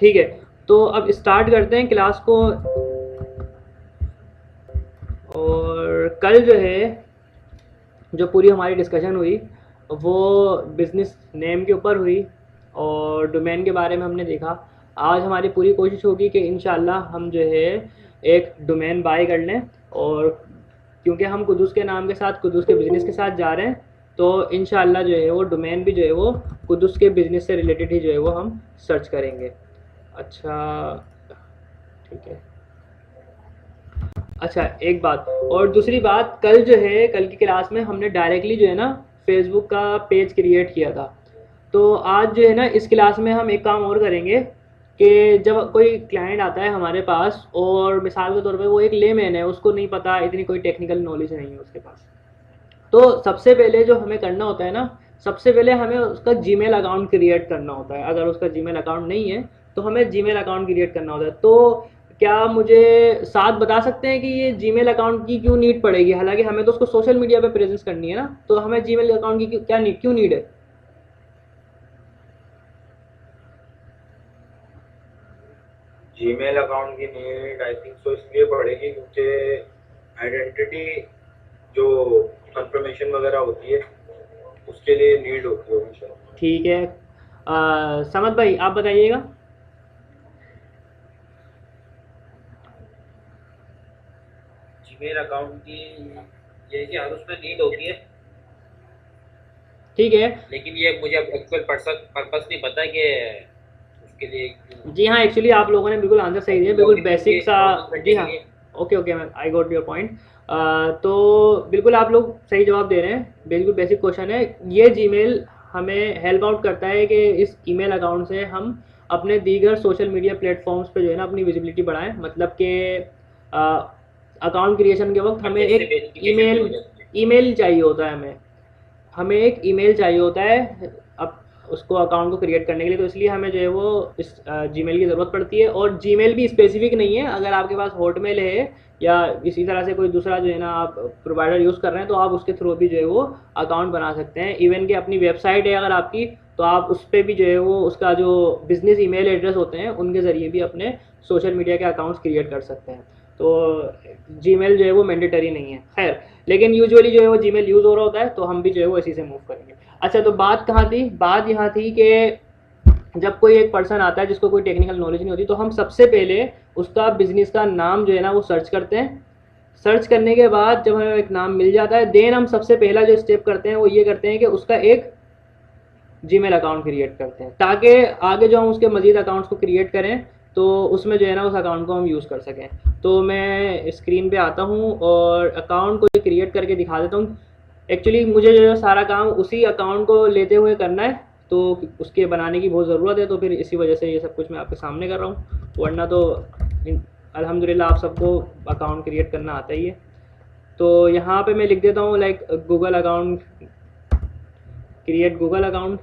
ठीक है, तो अब स्टार्ट करते हैं क्लास को। और कल जो है जो पूरी हमारी डिस्कशन हुई वो बिज़नेस नेम के ऊपर हुई और डोमेन के बारे में हमने देखा। आज हमारी पूरी कोशिश होगी कि इंशाल्लाह हम जो है एक डोमेन बाय कर लें, और क्योंकि हम कुदूस के नाम के साथ कुदूस के बिज़नेस के साथ जा रहे हैं, तो इंशाल्लाह जो है वो डोमेन भी जो है वो कुदूस के बिज़नेस से रिलेटेड ही जो है वो हम सर्च करेंगे। अच्छा, ठीक है। अच्छा, एक बात और दूसरी बात, कल जो है कल की क्लास में हमने डायरेक्टली जो है ना फेसबुक का पेज क्रिएट किया था। तो आज जो है ना इस क्लास में हम एक काम और करेंगे कि जब कोई क्लाइंट आता है हमारे पास और मिसाल के तौर पे वो एक लेमैन है, उसको नहीं पता, इतनी कोई टेक्निकल नॉलेज नहीं है उसके पास, तो सबसे पहले जो हमें करना होता है ना, सबसे पहले हमें उसका जीमेल अकाउंट क्रिएट करना होता है। अगर उसका जीमेल अकाउंट नहीं है तो हमें जीमेल अकाउंट क्रिएट करना होता है। तो क्या मुझे साथ बता सकते हैं कि ये जीमेल अकाउंट की क्यों नीड पड़ेगी? हालांकि हमें तो उसको सोशल मीडिया पे प्रेजेंस करनी है ना, तो हमें जीमेल अकाउंट की क्यों नीड है? जीमेल अकाउंट की नीड आई थिंक सो इसलिए पड़ेगी क्योंकि आइडेंटिटी जो कंफर्मेशन वगैरह होती है उसके लिए नीड होती होगी शायद। ठीक है, समद भाई आप बताइएगा। जीमेल अकाउंट की ये कि हर उसमें नीड होती है, ठीक है। लेकिन ये मुझे अब एक्चुअल पर्पस नहीं पता कि उसके लिए क्यों। जी हाँ, एक्चुअली आप लोगों ने बिल्कुल आंसर सही दिया, बिल्कुल लॉगिन बेसिक सा। करने जी के हाँ, लिए। Okay okay ma'am, I got your point. तो बिल्कुल आप लोग सही जवाब दे रहे हैं, बिल्कुल बेसिक क्वेश्चन है। ये जीमेल हमें हेल्प आउट करता है कि इस ईमेल अकाउंट से हम अपने दीगर सोशल मीडिया प्लेटफॉर्म्स पे जो है ना अपनी विजिबिलिटी बढ़ाएं। मतलब कि अकाउंट क्रिएशन के वक्त हमें अच्छे से एक वेरिफिकेशन भी हो ईमेल जाती है। ईमेल चाहिए होता है, हमें एक ईमेल चाहिए होता है अब उसको अकाउंट को क्रिएट करने के लिए। तो इसलिए हमें जो है वो इस जीमेल की ज़रूरत पड़ती है। और जीमेल भी स्पेसिफिक नहीं है, अगर आपके पास हॉटमेल है या इसी तरह से कोई दूसरा जो है ना आप प्रोवाइडर यूज़ कर रहे हैं, तो आप उसके थ्रू भी जो है वो अकाउंट बना सकते हैं। इवन कि अपनी वेबसाइट है अगर आपकी, तो आप उस पर भी जो है वो उसका जो बिज़नेस ईमेल एड्रेस होते हैं उनके ज़रिए भी अपने सोशल मीडिया के अकाउंट्स क्रिएट कर सकते हैं। तो जीमेल जो है वो मैंडेटरी नहीं है, खैर, लेकिन यूजुअली जो है वो जीमेल यूज़ हो रहा होता है, तो हम भी जो है वो इसी से मूव करेंगे। अच्छा, तो बात कहाँ थी? बात यहाँ थी कि जब कोई एक पर्सन आता है जिसको कोई टेक्निकल नॉलेज नहीं होती, तो हम सबसे पहले उसका बिजनेस का नाम जो है ना वो सर्च करते हैं। सर्च करने के बाद जब हमें एक नाम मिल जाता है, देन हम सबसे पहला जो स्टेप करते हैं वो ये करते हैं कि उसका एक जीमेल अकाउंट क्रिएट करते हैं, ताकि आगे जो हम उसके मज़ीद अकाउंट्स को क्रिएट करें तो उसमें जो है ना उस अकाउंट को हम यूज़ कर सकें। तो मैं स्क्रीन पे आता हूँ और अकाउंट को क्रिएट करके दिखा देता हूँ। एक्चुअली मुझे जो है सारा काम उसी अकाउंट को लेते हुए करना है, तो उसके बनाने की बहुत ज़रूरत है, तो फिर इसी वजह से ये सब कुछ मैं आपके सामने कर रहा हूँ। वरना तो अल्हम्दुलिल्लाह आप सबको अकाउंट क्रिएट करना आता ही है। तो यहाँ पे मैं लिख देता हूँ like Google account, create Google account.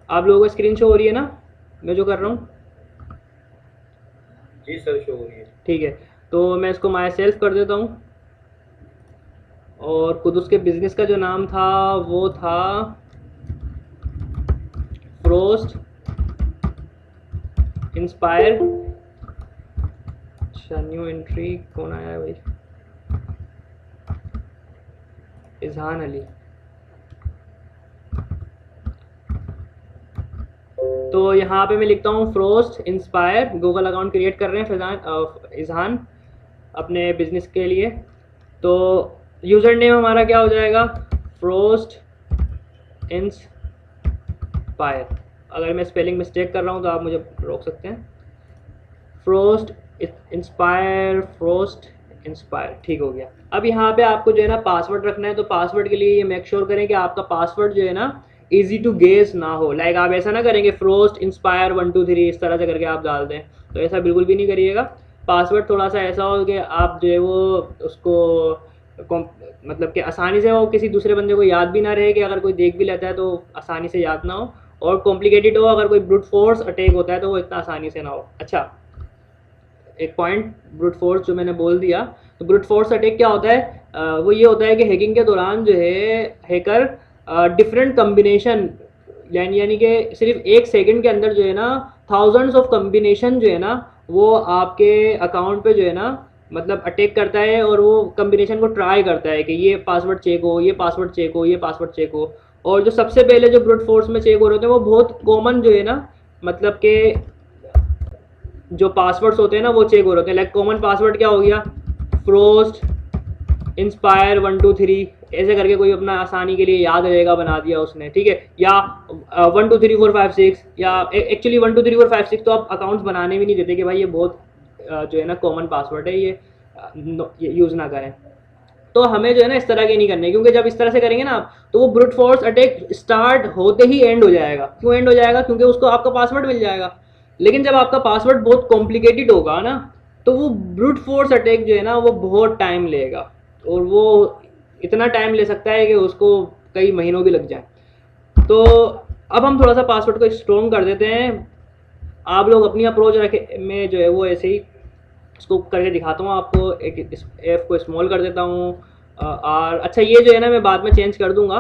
आप लोगों को स्क्रीन शो हो रही है ना मैं जो कर रहा हूँ? जी सर, शो हो रही है। ठीक है, तो मैं इसको माई सेल्फ कर देता हूँ। और खुद उसके बिज़नेस का जो नाम था वो था फ्रोस्ट इंस्पायर। अच्छा, न्यू एंट्री कौन आया है भाई? इजहान अली। तो यहाँ पे मैं लिखता हूँ frost inspire, Google account create कर रहे हैं फैजान इजहान अपने बिजनेस के लिए। तो यूज़र नेम हमारा क्या हो जाएगा? Frost inspire. अगर मैं स्पेलिंग मिस्टेक कर रहा हूँ तो आप मुझे रोक सकते हैं। फ्रोस्ट इंस्पायर, ठीक हो गया। अब यहाँ पे आपको जो है ना पासवर्ड रखना है, तो पासवर्ड के लिए ये मेक श्योर करें कि आपका पासवर्ड जो है ना इजी टू गेस ना हो। लाइक आप ऐसा ना करेंगे फ्रोस्ट इंस्पायर 1 2 3 इस तरह से करके आप डाल दें, तो ऐसा बिल्कुल भी नहीं करिएगा। पासवर्ड थोड़ा सा ऐसा हो कि आप जो है वो उसको मतलब कि आसानी से वो किसी दूसरे बंदे को याद भी ना रहे, कि अगर कोई देख भी लेता है तो आसानी से याद ना हो, और कॉम्प्लिकेटेड हो, अगर कोई ब्रूट फोर्स अटैक होता है तो वो इतना आसानी से ना हो। अच्छा, एक पॉइंट, ब्रूट फोर्स जो मैंने बोल दिया, तो ब्रूट फोर्स अटैक क्या होता है? वो ये होता है कि हैकिंग के दौरान जो है हैकर डिफरेंट कम्बिनेशन यानी कि सिर्फ 1 सेकंड के अंदर जो है ना थाउजेंड्स ऑफ कम्बिनेशन जो है ना वो आपके अकाउंट पे जो है ना मतलब अटैक करता है, और वो कम्बिनेशन को ट्राई करता है कि ये पासवर्ड चेक हो, ये पासवर्ड चेक हो, ये पासवर्ड चेक हो। और जो सबसे पहले जो ब्रूट फोर्स में चेक हो रहे होते हैं वो बहुत कॉमन जो है ना, मतलब कि जो पासवर्ड्स होते हैं ना वो चेक हो रहे होते हैं। लाइक कॉमन पासवर्ड क्या हो गया, फ्रोस्ट इंस्पायर 123 ऐसे करके कोई अपना आसानी के लिए याद रहेगा बना दिया उसने, ठीक है। या 123456, या एक्चुअली 123456 तो आप अकाउंट्स बनाने भी नहीं देते कि भाई ये बहुत जो है ना कॉमन पासवर्ड है, ये यूज़ ना करें। तो हमें जो है ना इस तरह के नहीं करने, क्योंकि जब इस तरह से करेंगे ना आप तो वो ब्रूट फोर्स अटैक स्टार्ट होते ही एंड हो जाएगा। क्यों एंड हो जाएगा, क्योंकि उसको आपका पासवर्ड मिल जाएगा। लेकिन जब आपका पासवर्ड बहुत कॉम्प्लिकेटेड होगा ना तो वो ब्रूट फोर्स अटैक जो है ना वो बहुत टाइम लेगा, और वो इतना टाइम ले सकता है कि उसको कई महीनों भी लग जाए। तो अब हम थोड़ा सा पासवर्ड को स्ट्रॉन्ग कर देते हैं। आप लोग अपनी अप्रोच रखे में जो है वो ऐसे ही इसको करके दिखाता हूँ आपको। एक एफ को स्मॉल कर देता हूँ, आर, अच्छा ये जो है ना मैं बाद में चेंज कर दूंगा।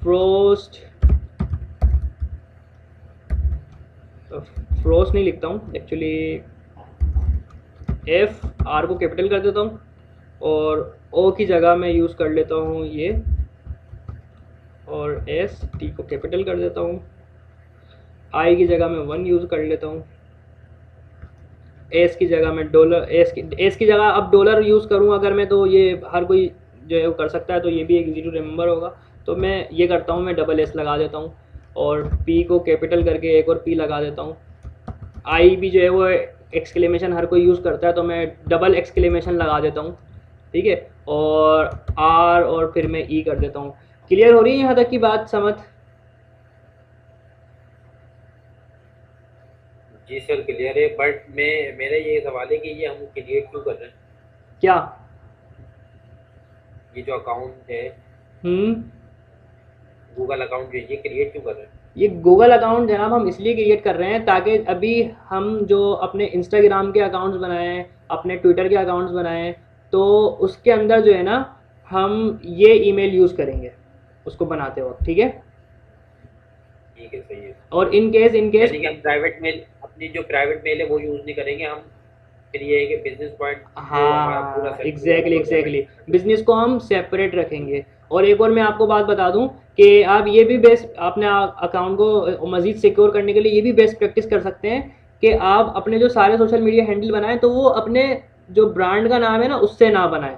फ्रोस्ट फ्रोस्ट नहीं लिखता हूँ एक्चुअली, एफ आर को कैपिटल कर देता हूँ, और ओ की जगह मैं यूज़ कर लेता हूँ ये, और एस टी को कैपिटल कर देता हूँ। आई की जगह मैं 1 यूज़ कर लेता हूँ। एस की जगह मैं डॉलर, एस की जगह अब डॉलर यूज़ करूँ अगर मैं, तो ये हर कोई जो है वो कर सकता है, तो ये भी एक इजी टू रिमेंबर होगा। तो मैं ये करता हूँ, मैं डबल एस लगा देता हूँ, और पी को कैपिटल करके एक और पी लगा देता हूँ। आई भी जो है वो एक्सक्लेमेशन हर कोई यूज़ करता है, तो मैं डबल एक्सक्लेमेशन लगा देता हूँ, ठीक है। और आर, और फिर मैं ई कर देता हूँ। क्लियर हो रही है यहाँ तक की बात, समझ? जी सर क्लियर है, बट मेरा ये सवाल है कि ये हम क्रिएट क्यों कर रहे हैं? क्या? ये जो अकाउंट है हम्म गूगल अकाउंट, ये क्रिएट क्यों कर रहे हैं? ये गूगल अकाउंट जनाब हम इसलिए क्रिएट कर रहे हैं ताकि अभी हम जो अपने इंस्टाग्राम के अकाउंट्स बनाए हैं, अपने ट्विटर के अकाउंट्स बनाए हैं, तो उसके अंदर जो है ना हम ये ईमेल यूज़ करेंगे उसको बनाते वक्त, ठीक है। ठीक है, सही है। और इन केस यानी कि हम प्राइवेट मेल, अपनी जो प्राइवेट मेल है वो यूज़ नहीं करेंगे हम, फिर ये है कि बिजनेस पॉइंट जो हमारा पूरा हाँ सेट एग्जैक्टली बिजनेस को हम सेपरेट रखेंगे। और एक और मैं आपको बात बता दूं कि आप ये भी बेस्ट अपने अकाउंट को मज़ीद सिक्योर करने के लिए ये भी बेस्ट प्रैक्टिस कर सकते हैं कि आप अपने जो सारे सोशल मीडिया हैंडल बनाएं तो वो अपने जो ब्रांड का नाम है ना उससे ना बनाएं।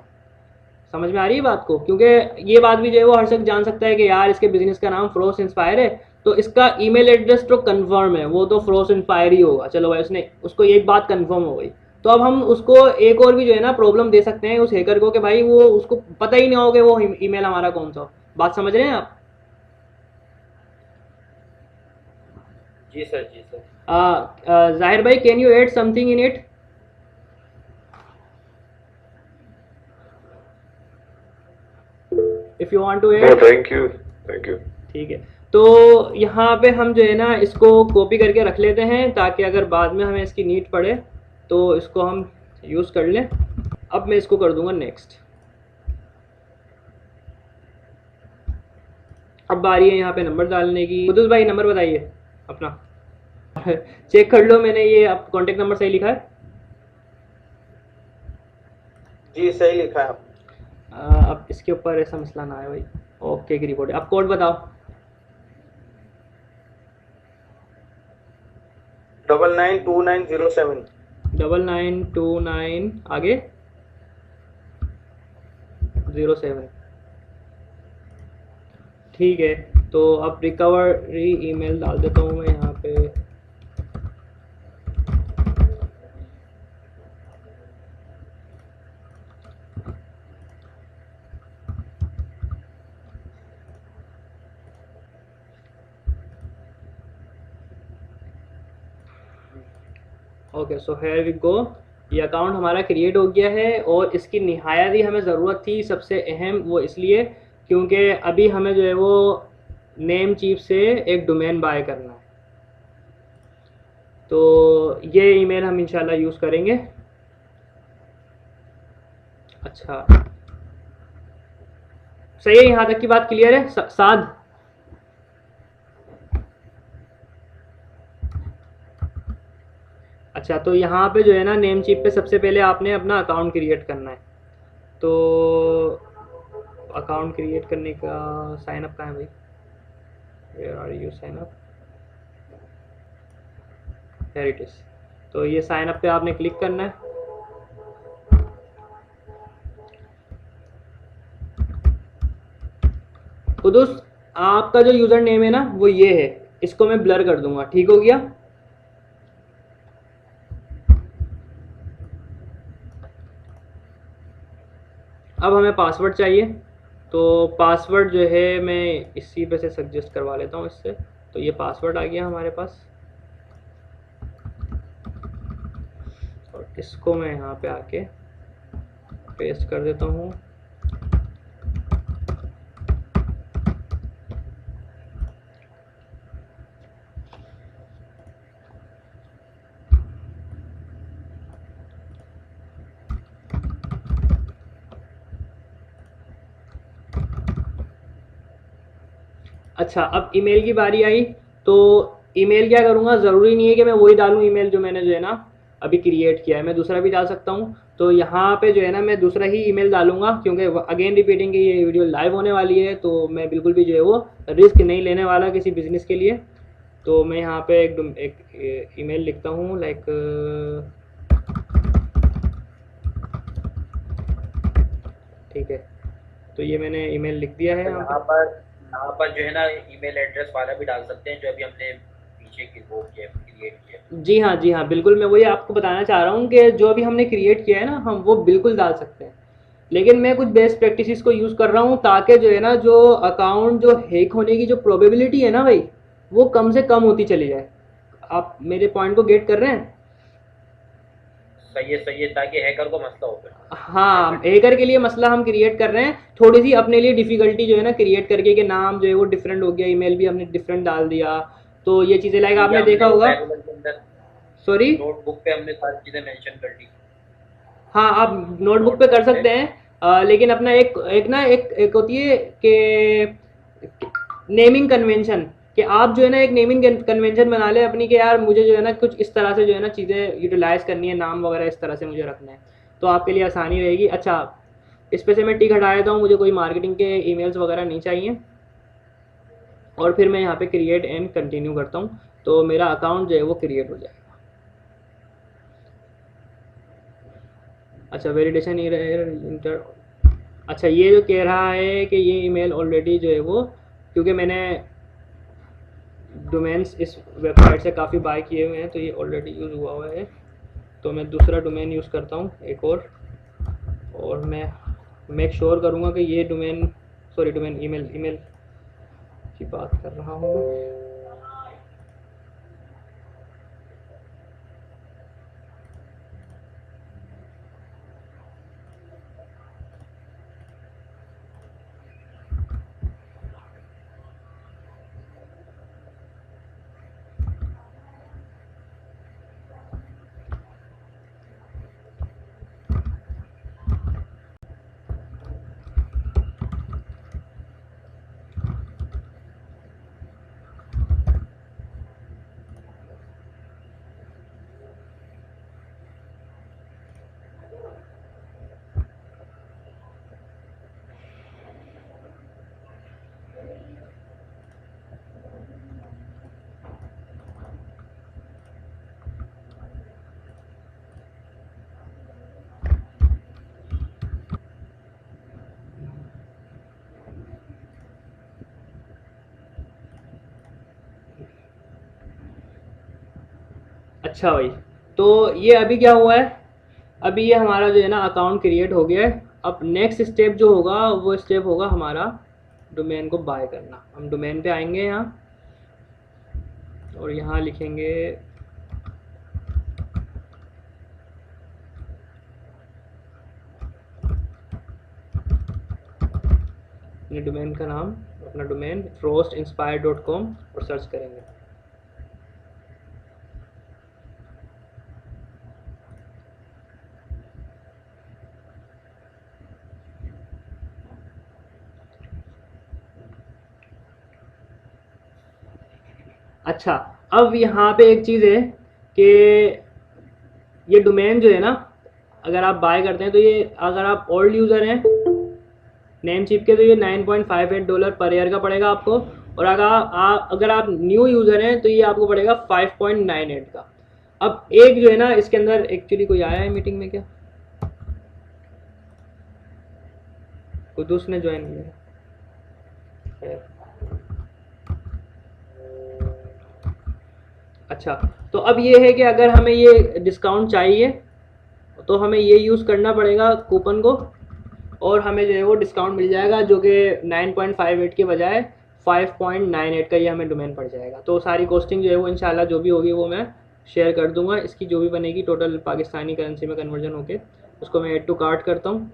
समझ में आ रही है बात को? क्योंकि ये बात भी जो है वो हर शख्स जान सकता है कि यार इसके बिजनेस का नाम फ्रोस्ट इंस्पायर है, तो इसका ईमेल एड्रेस तो कंफर्म है, वो तो फ्रोस्ट इंस्पायर ही होगा। चलो भाई उसने उसको एक बात कंफर्म हो गई। तो अब हम उसको एक और भी जो है ना प्रॉब्लम दे सकते हैं उस हैकर को कि भाई वो उसको पता ही नहीं हो कि वो ईमेल हमारा कौन सा हो। बात समझ रहे हैं आप? जी सर, जी सर। जाहिर भाई can you add something in it? If you want to No, add. thank you. Thank you. ठीक है, तो यहाँ पे हम जो है ना इसको कॉपी करके रख लेते हैं ताकि अगर बाद में हमें इसकी नीड पड़े तो इसको हम यूज़ कर लें। अब मैं इसको कर दूंगा नेक्स्ट। अब बारी है यहाँ पे नंबर डालने की। कुदुस भाई नंबर बताइए अपना। चेक कर लो मैंने ये अब कॉन्टेक्ट नंबर सही लिखा है? जी सही लिखा है आप। अब इसके ऊपर ऐसा मसला ना है भाई। ओके की रिपोर्ट। अब कोड बताओ। 992907। 9929 आगे 07। ठीक है, तो अब रिकवरी ईमेल डाल देता हूँ मैं यहाँ पे। Okay so here we go. ये अकाउंट हमारा क्रिएट हो गया है, और इसकी निहायत ही हमें ज़रूरत थी। सबसे अहम वो इसलिए क्योंकि अभी हमें जो है वो नेम चीफ से एक डोमेन बाय करना है, तो ये ईमेल हम इंशाल्लाह यूज़ करेंगे। अच्छा सही है, यहाँ तक की बात क्लियर है साद? अच्छा, तो यहाँ पे जो है ना नेम चिप पे सबसे पहले आपने अपना अकाउंट क्रिएट करना है। तो अकाउंट क्रिएट करने का साइन अप कहाँ है भाई? Where are you sign up? Here it is. तो ये साइन अप पे आपने क्लिक करना है। तो दोस्त, आपका जो यूज़र नेम है ना वो ये है, इसको मैं ब्लर कर दूंगा, ठीक हो गया? अब हमें पासवर्ड चाहिए, तो पासवर्ड जो है मैं इसी पे से सजेस्ट करवा लेता हूँ इससे। तो ये पासवर्ड आ गया हमारे पास, और इसको मैं यहाँ पे आके पेस्ट कर देता हूँ। अच्छा, अब ईमेल की बारी आई। तो ईमेल क्या करूँगा, ज़रूरी नहीं है कि मैं वही डालूँ ईमेल जो मैंने जो है ना अभी क्रिएट किया है, मैं दूसरा भी डाल सकता हूँ। तो यहाँ पे जो है ना मैं दूसरा ही ईमेल डालूंगा, क्योंकि अगेन रिपीटिंग कि ये वीडियो लाइव होने वाली है, तो मैं बिल्कुल भी जो है वो रिस्क नहीं लेने वाला किसी बिज़नेस के लिए। तो मैं यहाँ पे एक ईमेल लिखता हूँ, लाइक ठीक है। तो ये मैंने ईमेल लिख दिया है यहाँ पे। यहाँ पर जो है ना ईमेल एड्रेस वाला भी डाल सकते हैं जो अभी हमने पीछे की वो किया क्रिएट किया। जी हाँ, जी हाँ, बिल्कुल, मैं वही आपको बताना चाह रहा हूँ कि जो अभी हमने क्रिएट किया है ना, हम वो बिल्कुल डाल सकते हैं। लेकिन मैं कुछ बेस्ट प्रैक्टिसेस को यूज़ कर रहा हूँ, ताकि जो है ना जो अकाउंट जो हैक होने की जो प्रोबेबिलिटी है ना भाई, वो कम से कम होती चली जाए। आप मेरे पॉइंट को गेट कर रहे हैं? सही है, ताकि हैकर को मसला हो फिर। हाँ, हैकर के लिए मसला हम क्रिएट कर रहे हैं, थोड़ी सी अपने लिए डिफ़िकल्टी जो है ना क्रिएट करके, कि नाम जो है वो डिफरेंट हो गया, ईमेल भी हमने डिफरेंट डाल दिया। तो ये चीज़ें लाइक ये आपने हमने देखा वो होगा। मैनुअल के अंदर सॉरी। नोटबुक पे हमने सारी चीजें मेंशन कर दी। हाँ, आप नोटबुक पे कर नोटबुक पे सकते हैं। लेकिन अपना एक एक ना एक होती है कि नेमिंग कन्वेंशन, कि आप जो है ना एक नेमिंग कन्वेंशन बना ले अपनी, कि यार मुझे जो है ना कुछ इस तरह से जो है ना चीज़ें यूटिलाइज करनी है, नाम वगैरह इस तरह से मुझे रखना है, तो आपके लिए आसानी रहेगी। अच्छा, इस पे से मैं टिक हटा देता हूँ, मुझे कोई मार्केटिंग के ईमेल्स वगैरह नहीं चाहिए। और फिर मैं यहाँ पे क्रिएट एंड कंटिन्यू करता हूँ, तो मेरा अकाउंट जो है वो क्रिएट हो जाएगा। अच्छा, वेलिडेशन इंटर। अच्छा, ये जो कह रहा है कि ये ईमेल ऑलरेडी जो है वो, क्योंकि मैंने डोमेन्स इस वेबसाइट से काफ़ी बाय किए हुए हैं, तो ये ऑलरेडी यूज़ हुआ हुआ है। तो मैं दूसरा डोमेन यूज़ करता हूँ एक और मैं मेक श्योर करूँगा कि ये domain, sorry domain, email email की बात कर रहा हूँ। अच्छा भाई, तो ये अभी क्या हुआ है, अभी ये हमारा जो है ना अकाउंट क्रिएट हो गया है। अब नेक्स्ट स्टेप जो होगा वो स्टेप होगा हमारा डोमेन को बाय करना। हम डोमेन पे आएंगे यहाँ, और यहाँ लिखेंगे अपने डोमेन का नाम, अपना डोमेन frostinspire.com, और सर्च करेंगे। अच्छा, अब यहाँ पे एक चीज़ है कि ये डोमेन जो है ना, अगर आप बाय करते हैं तो ये, अगर आप ओल्ड यूज़र हैं नेम चिप के, तो ये $9.58 पर ईयर का पड़ेगा आपको। और अगर आप न्यू यूज़र हैं तो ये आपको पड़ेगा 5.98 का। अब एक जो है ना, इसके अंदर एक्चुअली कोई आया है मीटिंग में क्या? कुदूस ने ज्वाइन किया। अच्छा, तो अब ये है कि अगर हमें ये डिस्काउंट चाहिए तो हमें ये यूज़ करना पड़ेगा कूपन को, और हमें जो है वो डिस्काउंट मिल जाएगा, जो कि 9.58 के बजाय 5.98 का ये हमें डोमेन पड़ जाएगा। तो सारी कॉस्टिंग जो है वो इंशाल्लाह जो भी होगी वो मैं शेयर कर दूंगा। इसकी जो भी बनेगी टोटल पाकिस्तानी करेंसी में कन्वर्जन होके, उसको मैं ऐड टू कार्ट करता हूँ।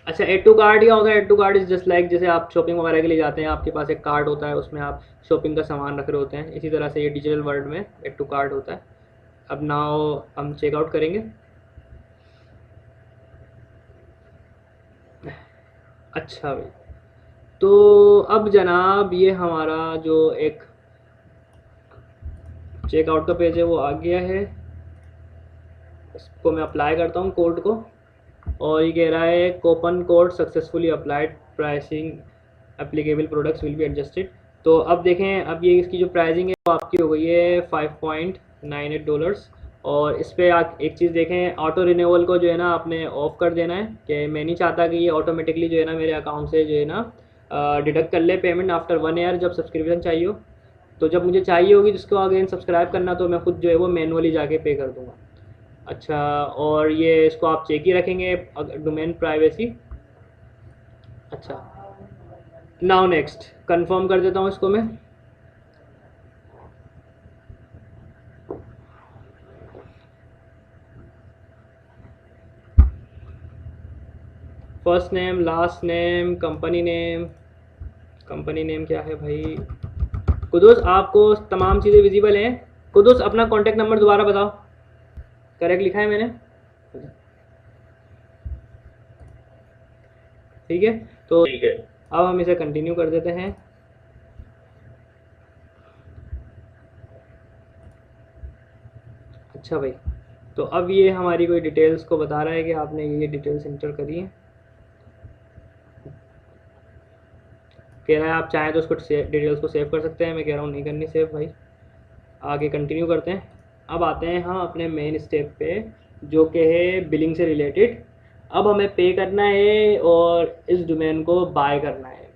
अच्छा, एड टू कार्ट क्या होगा? Add to cart is just like, जैसे आप शॉपिंग वगैरह के लिए जाते हैं, आपके पास एक कार्ट होता है, उसमें आप शॉपिंग का सामान रख रहे होते हैं, इसी तरह से ये डिजिटल वर्ल्ड में एड टू कार्ट होता है। अब नाउ हम चेकआउट करेंगे। अच्छा भाई, तो अब जनाब ये हमारा जो एक चेकआउट का पेज है वो आ गया है। इसको मैं अप्लाई करता हूँ कोड को, और ये कह रहा है coupon code successfully applied, pricing applicable products will be adjusted. तो अब देखें, अब ये इसकी जो प्राइसिंग है वो आपकी हो गई है $5.98। और इस पर आप एक चीज़ देखें, ऑटो रिन्यूअल को जो है ना आपने ऑफ़ कर देना है, कि मैं नहीं चाहता कि ये ऑटोमेटिकली जो है ना मेरे अकाउंट से जो है ना डिडक्ट कर ले पेमेंट आफ्टर 1 ईयर, जब सब्सक्रिप्शन चाहिए हो। तो जब मुझे चाहिए होगी जिसको अगेन सब्सक्राइब करना, तो मैं खुद जो है वो मैनुअली जाके पे कर दूँगा। अच्छा, और ये इसको आप चेक ही रखेंगे डोमेन प्राइवेसी। अच्छा, नाउ नेक्स्ट कंफर्म कर देता हूँ इसको मैं। First name, last name, company name. Company name क्या है भाई? कुदूस, आपको तमाम चीज़ें विजिबल हैं? कुदूस, अपना कॉन्टैक्ट नंबर दोबारा बताओ। करेक्ट लिखा है मैंने? ठीक है, तो ठीक है। अब हम इसे कंटिन्यू कर देते हैं। अच्छा भाई, तो अब ये हमारी कोई डिटेल्स को बता रहा है कि आपने ये डिटेल्स इंटर करी हैं। कह रहा है आप चाहें तो उसको डिटेल्स को सेव कर सकते हैं। मैं कह रहा हूँ नहीं करनी सेव भाई। आगे कंटिन्यू करते हैं। अब आते हैं हम अपने मेन स्टेप पे, जो कि है बिलिंग से रिलेटेड। अब हमें पे करना है और इस डोमेन को बाय करना है।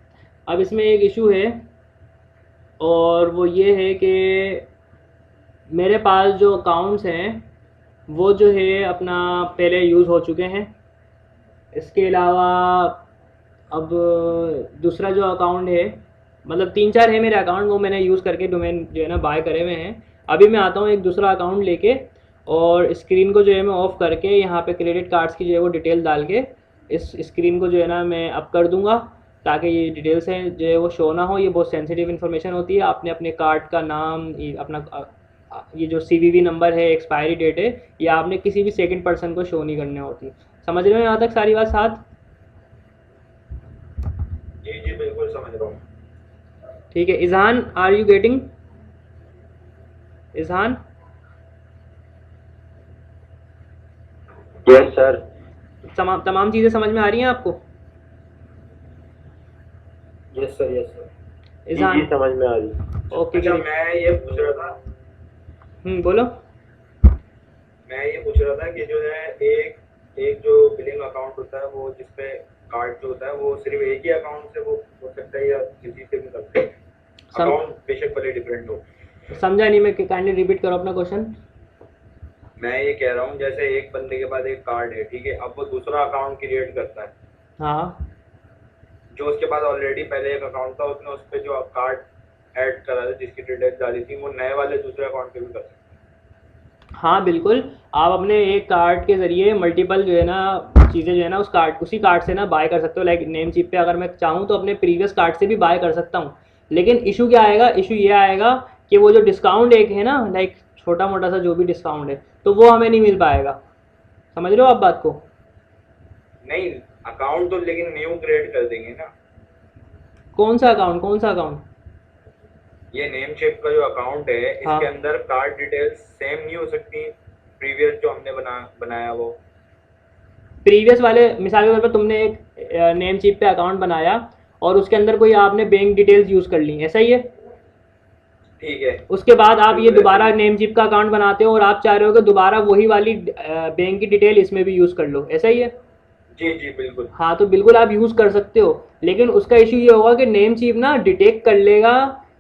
अब इसमें एक इशू है, और वो ये है कि मेरे पास जो अकाउंट्स हैं वो जो है अपना पहले यूज़ हो चुके हैं। इसके अलावा अब दूसरा जो अकाउंट है, मतलब 3-4 है मेरे अकाउंट, वो मैंने यूज़ करके डोमेन जो है ना बाय करे हुए हैं। अभी मैं आता हूँ एक दूसरा अकाउंट लेके, और स्क्रीन को जो है मैं ऑफ़ करके यहाँ पे क्रेडिट कार्ड्स की जो है वो डिटेल डाल के इस स्क्रीन को जो है ना मैं अप कर दूँगा, ताकि ये डिटेल्स हैं जो है वो शो ना हो। ये बहुत सेंसिटिव इन्फॉर्मेशन होती है। आपने अपने कार्ड का नाम, अपना ये जो CVV नंबर है, एक्सपायरी डेट है, ये आपने किसी भी सेकंड पर्सन को शो नहीं करने होती। समझ रहे हो यहाँ तक सारी बात साथ? जी जी बिल्कुल समझ रहा हूँ। ठीक है, Izhan, are you getting? Izhan, yes sir. तमाम चीज़ें समझ में आ रही हैं आपको? Yes sir, yes sir. Izhan, जी समझ में आ रही। ओके। अच्छा, मैं ये पूछ रहा था बोलो। मैं ये पूछ रहा था कि जो है एक एक जो बिलिंग अकाउंट होता है, वो जिसपे कार्ड जो होता है वो सिर्फ एक ही अकाउंट से वो हो सकता है या किसी से भी कर सकते हैं? अकाउंट बेशक भले डिफरेंट हो। समझा नहीं मैं, काइंडली रिपीट करो अपना क्वेश्चन। मैं ये कह रहा हूँ जैसे एक बंदे के पास एक कार्ड है, ठीक है, अब वो दूसरा अकाउंट क्रिएट करता है, हाँ, जो उसके पास ऑलरेडी पहले एक अकाउंट था, उसने उस पर जो कार्ड ऐड करा था, जिसकी डिटेल्स डाली थी, वो नए वाले दूसरे अकाउंट पे भी कर सकते हैं। हाँ बिल्कुल। आप अपने एक कार्ड के ज़रिए मल्टीपल जो है ना चीज़ें जो है ना उसी कार्ड से ना बाय कर सकते हो। लाइक नेम चिप पे अगर मैं चाहूँ तो अपने प्रीवियस कार्ड से भी बाय कर सकता हूँ। लेकिन इशू क्या आएगा? इशू ये आएगा कि वो जो डिस्काउंट एक है ना, लाइक छोटा मोटा सा जो भी डिस्काउंट है, तो वो हमें नहीं मिल पाएगा। समझ रहे हो आप बात को? नहीं, अकाउंट तो लेकिन न्यू क्रिएट कर देंगे ना। कौन सा अकाउंट? कौन सा अकाउंट? ये नेम चेक का जो अकाउंट है हाँ। इसके अंदर कार्ड डिटेल्स सेम नहीं हो सकती प्रीवियस जो हमने बनाया वो? प्रीवियस वाले मिसाल के तौर पर तुमने एक नेम चिप पे अकाउंट बनाया और उसके अंदर कोई आपने बैंक डिटेल्स यूज़ कर ली, ऐसा ही है। ठीक है, उसके बाद आप ये बिल्कुल ऐसे दोबारा ही। नेम चिप का अकाउंट बनाते हो और आप चाह रहे हो कि दोबारा वही वाली बैंक की डिटेल इसमें भी यूज़ कर लो, ऐसा ही है। जी जी बिल्कुल। हाँ, तो बिल्कुल आप यूज़ कर सकते हो, लेकिन उसका इशू ये होगा कि नेम चीफ ना डिटेक्ट कर लेगा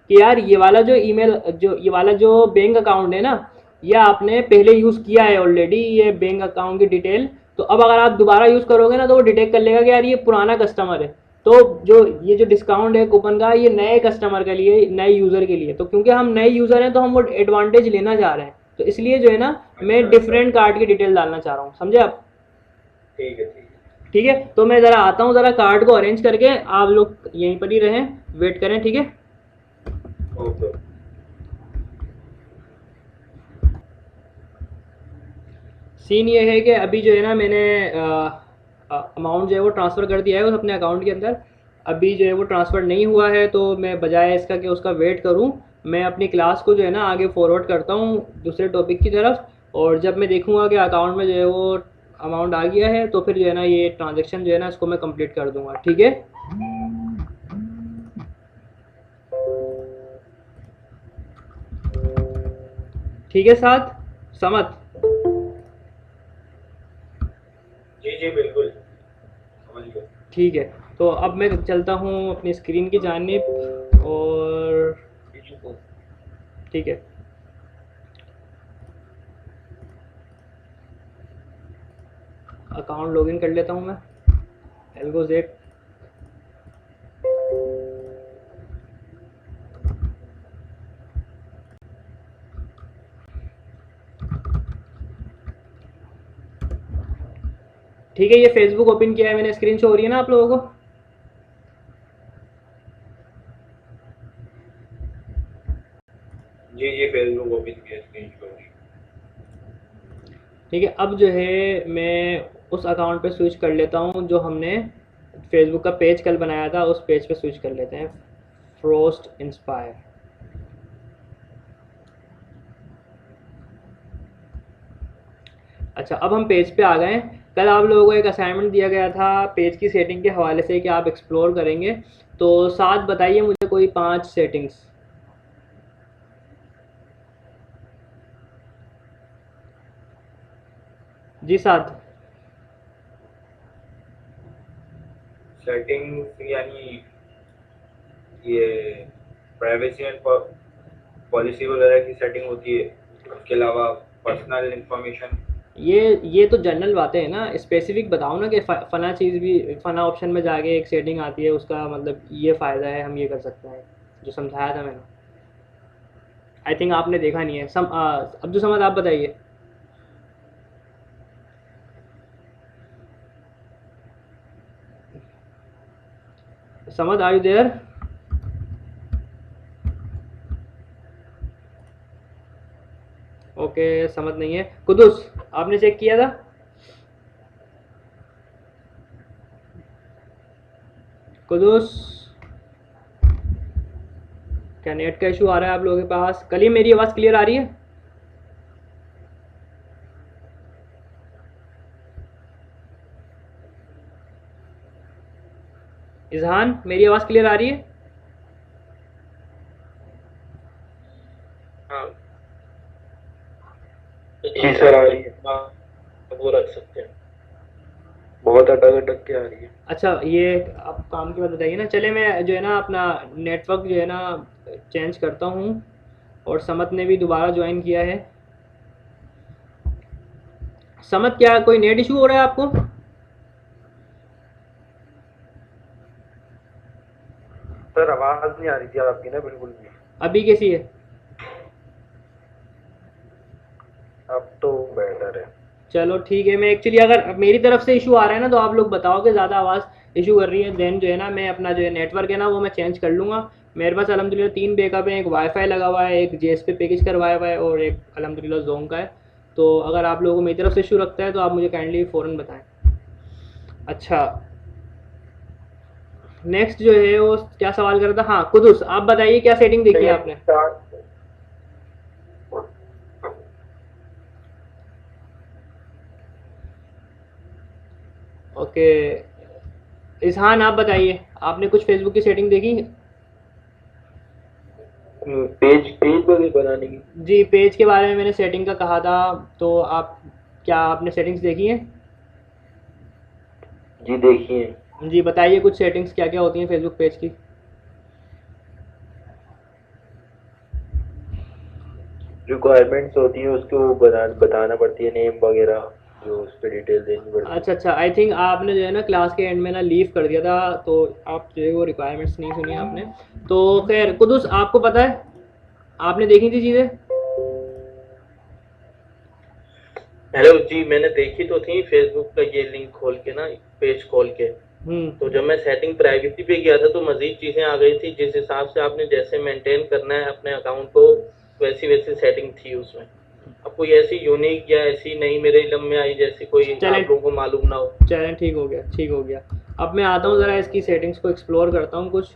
कि यार ये वाला जो ईमेल जो ये वाला जो बैंक अकाउंट है ना, ये आपने पहले यूज़ किया है ऑलरेडी ये बैंक अकाउंट की डिटेल। तो अब अगर आप दोबारा यूज़ करोगे ना तो वो डिटेक्ट कर लेगा कि यार ये पुराना कस्टमर है। तो जो ये जो डिस्काउंट है कूपन का, ये नए कस्टमर के लिए, नए यूज़र के लिए। तो क्योंकि हम नए यूज़र हैं तो हम वो एडवांटेज लेना चाह रहे हैं, तो इसलिए जो है ना मैं अच्छा अच्छा। डिफरेंट कार्ड की डिटेल डालना चाह रहा हूँ, समझे आप। ठीक है ठीक है। ठीक है, तो मैं ज़रा आता हूँ, ज़रा कार्ड को अरेंज करके, आप लोग यहीं पर ही रहें, वेट करें, ठीक है। ओके। सीन ये है कि अभी जो है ना मैंने अमाउंट जो है वो ट्रांसफ़र कर दिया है उस अपने अकाउंट के अंदर। अभी जो है वो ट्रांसफ़र नहीं हुआ है, तो मैं बजाय इसका कि उसका वेट करूं, मैं अपनी क्लास को जो है ना आगे फॉरवर्ड करता हूं दूसरे टॉपिक की तरफ। और जब मैं देखूंगा कि अकाउंट में जो है वो अमाउंट आ गया है, तो फिर जो है ना ये ट्रांजेक्शन जो है ना इसको मैं कंप्लीट कर दूंगा, ठीक है। ठीक है, साथ समत। जी जी बिल्कुल समझ गया। ठीक है, तो अब मैं चलता हूँ अपनी स्क्रीन की जानिब, और ठीक है, अकाउंट लॉगिन कर लेता हूँ मैं, एल्गोजेट। ठीक है, ये फेसबुक ओपन किया है मैंने, स्क्रीन शो हो रही है ना आप लोगों को। जी जी फेसबुक ओपन किया, स्क्रीन शो। ठीक है, अब जो है मैं उस अकाउंट पे स्विच कर लेता हूँ जो हमने फेसबुक का पेज कल बनाया था, उस पेज पे स्विच कर लेते हैं, फ्रोस्ट इंस्पायर। अच्छा, अब हम पेज पे आ गए हैं। कल आप लोगों को एक असाइनमेंट दिया गया था पेज की सेटिंग के हवाले से कि आप एक्सप्लोर करेंगे, तो साथ बताइए मुझे कोई 5 सेटिंग्स। जी साथ। सेटिंग्स यानी ये प्राइवेसी एंड पॉलिसी वगैरह की सेटिंग होती है, उसके अलावा पर्सनल इंफॉर्मेशन। ये तो जनरल बातें हैं ना, स्पेसिफिक बताओ ना कि फना चीज़ भी, फना ऑप्शन में जाके एक सेटिंग आती है, उसका मतलब ये फ़ायदा है, हम ये कर सकते हैं, जो समझाया था मैंने। आई थिंक आपने देखा नहीं है। अब्दुल समद आप बताइए। Samad, are you there? Okay, समझ नहीं है। कुदूस, आपने चेक किया था? कुदूस, क्या नेट का इशू आ रहा है आप लोगों के पास? कल ही मेरी आवाज़ क्लियर आ रही है? इजहान, मेरी आवाज़ क्लियर आ रही है? हाँ जी सर आ रही है। वो रख सकते हैं। बहुत अटक अटक के आ रही है। अच्छा, ये आप काम की बात बताइए ना। चले, मैं जो है ना अपना नेटवर्क जो है ना चेंज करता हूँ, और समत ने भी दोबारा ज्वाइन किया है। समत, क्या कोई नेट इशू हो रहा है आपको? सर आवाज नहीं आ रही थी आपकी ना बिल्कुल भी। अभी कैसी है? अब तो बेटर है। चलो ठीक है, मैं एक्चुअली अगर मेरी तरफ से इशू आ रहा है ना तो आप लोग बताओ कि ज़्यादा आवाज़ इशू कर रही है, देन जो है ना मैं अपना जो है नेटवर्क है ना वो मैं चेंज कर लूँगा। मेरे पास अलहमदिल्ला 3 बैकअप है, एक वाईफाई लगा हुआ है, एक जेएस पे पैकेज करवाया हुआ है, और एक अलहमदिल्ला जोन का है। तो अगर आप लोगों को मेरी तरफ से इशू रखता है तो आप मुझे काइंडली फ़ौरन बताएं। अच्छा, नेक्स्ट जो है वो क्या सवाल कर रहा था, हाँ कुदूस आप बताइए क्या सेटिंग देखी है आपने। ओके इजहान आप बताइए, आपने कुछ फेसबुक की सेटिंग देखी। पेज पेज वगैरह बनाने की। जी पेज के बारे में मैंने सेटिंग का कहा था, तो आप क्या आपने सेटिंग्स देखी हैं। जी देखिए, जी बताइए कुछ सेटिंग्स क्या क्या होती हैं फेसबुक पेज की। रिक्वायरमेंट्स होती है उसको बताना पड़ती है, नेम वगैरह जो उस पर डिटेल देनी पड़ती है। अच्छा आई थिंक आपने जो है ना क्लास के एंड में ना लीव कर दिया था, तो आप जो है वो रिक्वायरमेंट्स नहीं सुनी आपने। तो खैर कुदूस आपको पता है, आपने देखी थी चीज़ें। हेलो जी, मैंने देखी तो थी फेसबुक का ये लिंक खोल के ना, पेज खोल के। तो जब मैं सेटिंग प्राइवेसी पे गया था तो मजीद चीज़ें आ गई थी, जिस हिसाब से आपने जैसे मेंटेन करना है अपने अकाउंट को, वैसी वैसी सेटिंग थी उसमें। अब कोई ऐसी यूनिक या ऐसी नई मेरे इलम में आई जैसी कोई चलें आप लोगों को मालूम ना हो। चलें ठीक हो गया ठीक हो गया। अब मैं आता हूँ ज़रा इसकी सेटिंग्स को एक्सप्लोर करता हूँ कुछ।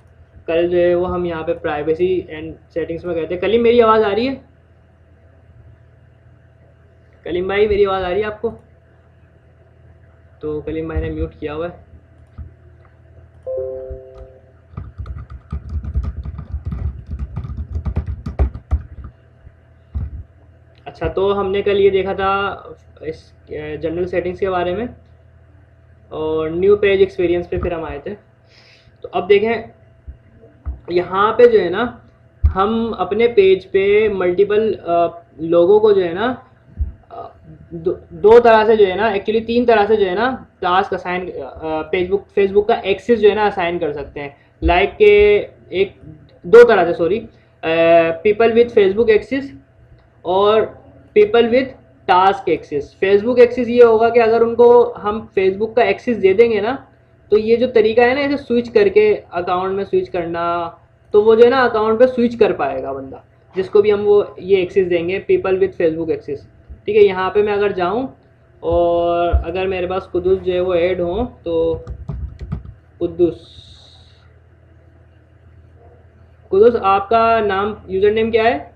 कल जो है वो हम यहाँ पे प्राइवेसी एंड सेटिंग्स में गए थे। कलीम मेरी आवाज़ आ रही है, कलीम भाई मेरी आवाज़ आ रही है आपको। तो कलीम भाई ने म्यूट किया हुआ है। अच्छा तो हमने कल ये देखा था इस जनरल सेटिंग्स के बारे में, और न्यू पेज एक्सपीरियंस पे फिर हम आए थे। तो अब देखें यहाँ पे जो है ना, हम अपने पेज पे मल्टीपल लोगों को जो है ना दो तरह से जो है ना, एक्चुअली तीन तरह से जो है ना टास्क असाइन फेसबुक का एक्सेस जो है ना असाइन कर सकते हैं। लाइक के एक दो तरह से, sorry, people with Facebook access और people with task access. Facebook access ये होगा कि अगर उनको हम फेसबुक का एक्सेस दे देंगे ना, तो ये जो तरीका है ना ऐसे स्विच करके अकाउंट में स्विच करना, तो वो जो है ना अकाउंट पे स्विच कर पाएगा बंदा, जिसको भी हम वो ये एक्सेस देंगे पीपल विथ फेसबुक एक्सेस। ठीक है, यहाँ पे मैं अगर जाऊँ और अगर मेरे पास कुदूस जो है वो ऐड हो, तो कुदूस कुदूस आपका नाम यूज़र नेम क्या है,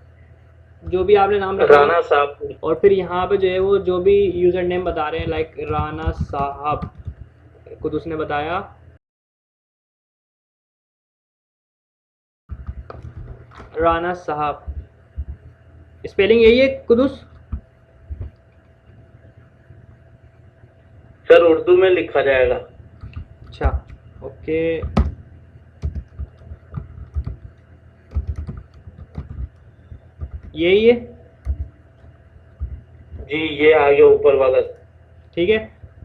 जो भी आपने नाम रखा राणा साहब। और फिर यहाँ पे जो है वो जो भी यूज़र नेम बता रहे हैं, लाइक राना साहब कुदूस ने बताया। राना साहब स्पेलिंग यही है कुदूस। सर उर्दू में लिखा जाएगा। अच्छा ओके, यही है। जी ये आ गया ऊपर वाला। ठीक है,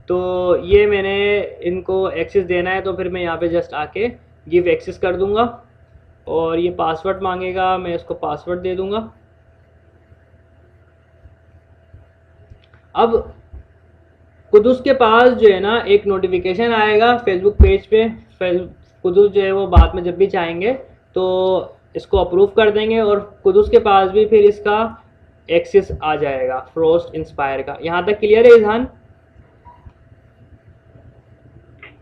तो ये मैंने इनको एक्सेस देना है, तो फिर मैं यहाँ पे जस्ट आके गिव एक्सेस कर दूंगा, और ये पासवर्ड मांगेगा, मैं इसको पासवर्ड दे दूंगा। अब कुदूस के पास जो है ना एक नोटिफिकेशन आएगा फेसबुक पेज पे। कुदूस जो है वो बाद में जब भी चाहेंगे तो इसको अप्रूव कर देंगे, और कुदूस के पास भी फिर इसका एक्सेस आ जाएगा फ्रोस्ट इंस्पायर का। यहाँ तक क्लियर है इजहान।